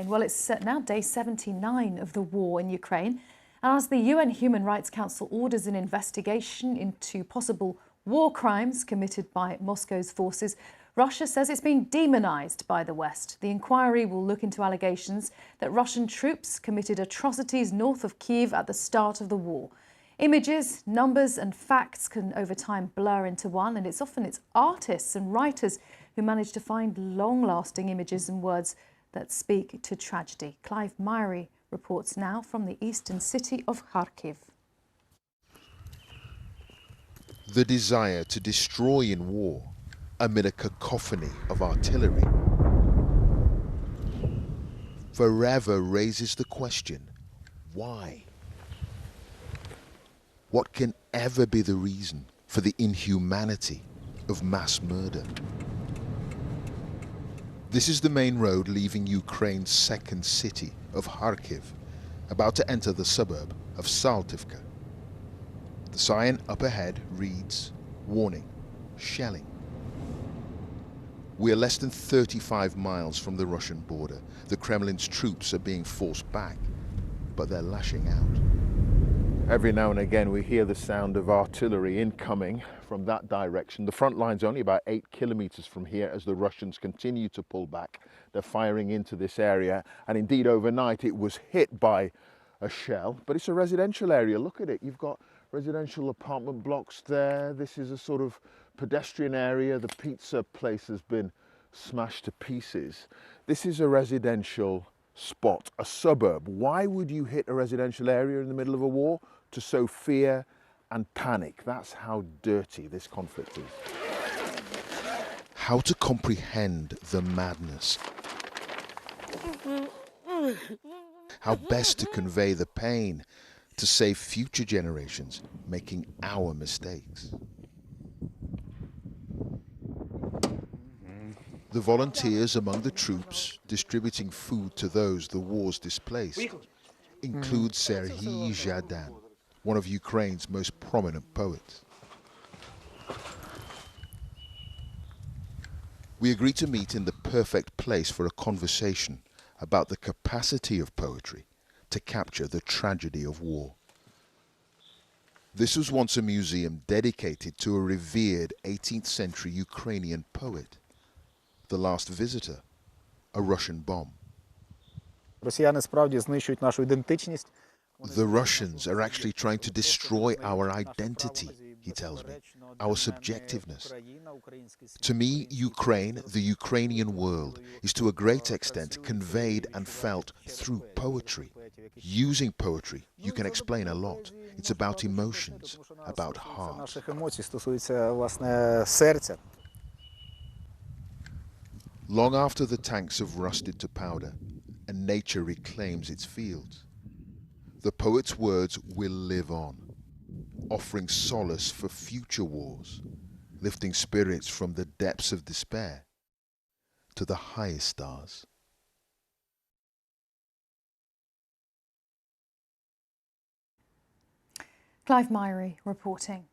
Well, it's now day 79 of the war in Ukraine. And as the UN Human Rights Council orders an investigation into possible war crimes committed by Moscow's forces, Russia says it's being demonized by the West. The inquiry will look into allegations that Russian troops committed atrocities north of Kyiv at the start of the war. Images, numbers and facts can over time blur into one, and it's often artists and writers who manage to find long-lasting images and words that speak to tragedy. Clive Myrie reports now from the eastern city of Kharkiv. The desire to destroy in war amid a cacophony of artillery forever raises the question, why? What can ever be the reason for the inhumanity of mass murder? This is the main road leaving Ukraine's second city of Kharkiv, about to enter the suburb of Saltivka. The sign up ahead reads, "Warning, shelling." We are less than 35 miles from the Russian border. The Kremlin's troops are being forced back, but they're lashing out. Every now and again we hear the sound of artillery incoming from that direction. The front line's only about 8 kilometers from here as the Russians continue to pull back. They're firing into this area, and indeed overnight it was hit by a shell, but it's a residential area. Look at it, you've got residential apartment blocks there. This is a sort of pedestrian area. The pizza place has been smashed to pieces. This is a residential spot, a suburb. Why would you hit a residential area in the middle of a war? To sow fear and panic. That's how dirty this conflict is. How to comprehend the madness. How best to convey the pain to save future generations making our mistakes. The volunteers among the troops distributing food to those the war's displaced include Serhiy Zhadan, one of Ukraine's most prominent poets. We agreed to meet in the perfect place for a conversation about the capacity of poetry to capture the tragedy of war. This was once a museum dedicated to a revered 18th century Ukrainian poet. The last visitor, a Russian bomb. The Russians are actually trying to destroy our identity, he tells me, our subjectiveness. To me, Ukraine, the Ukrainian world, is to a great extent conveyed and felt through poetry. Using poetry, you can explain a lot. It's about emotions, about heart. Long after the tanks have rusted to powder and nature reclaims its fields, the poet's words will live on, offering solace for future wars, lifting spirits from the depths of despair to the highest stars. Clive Myrie reporting.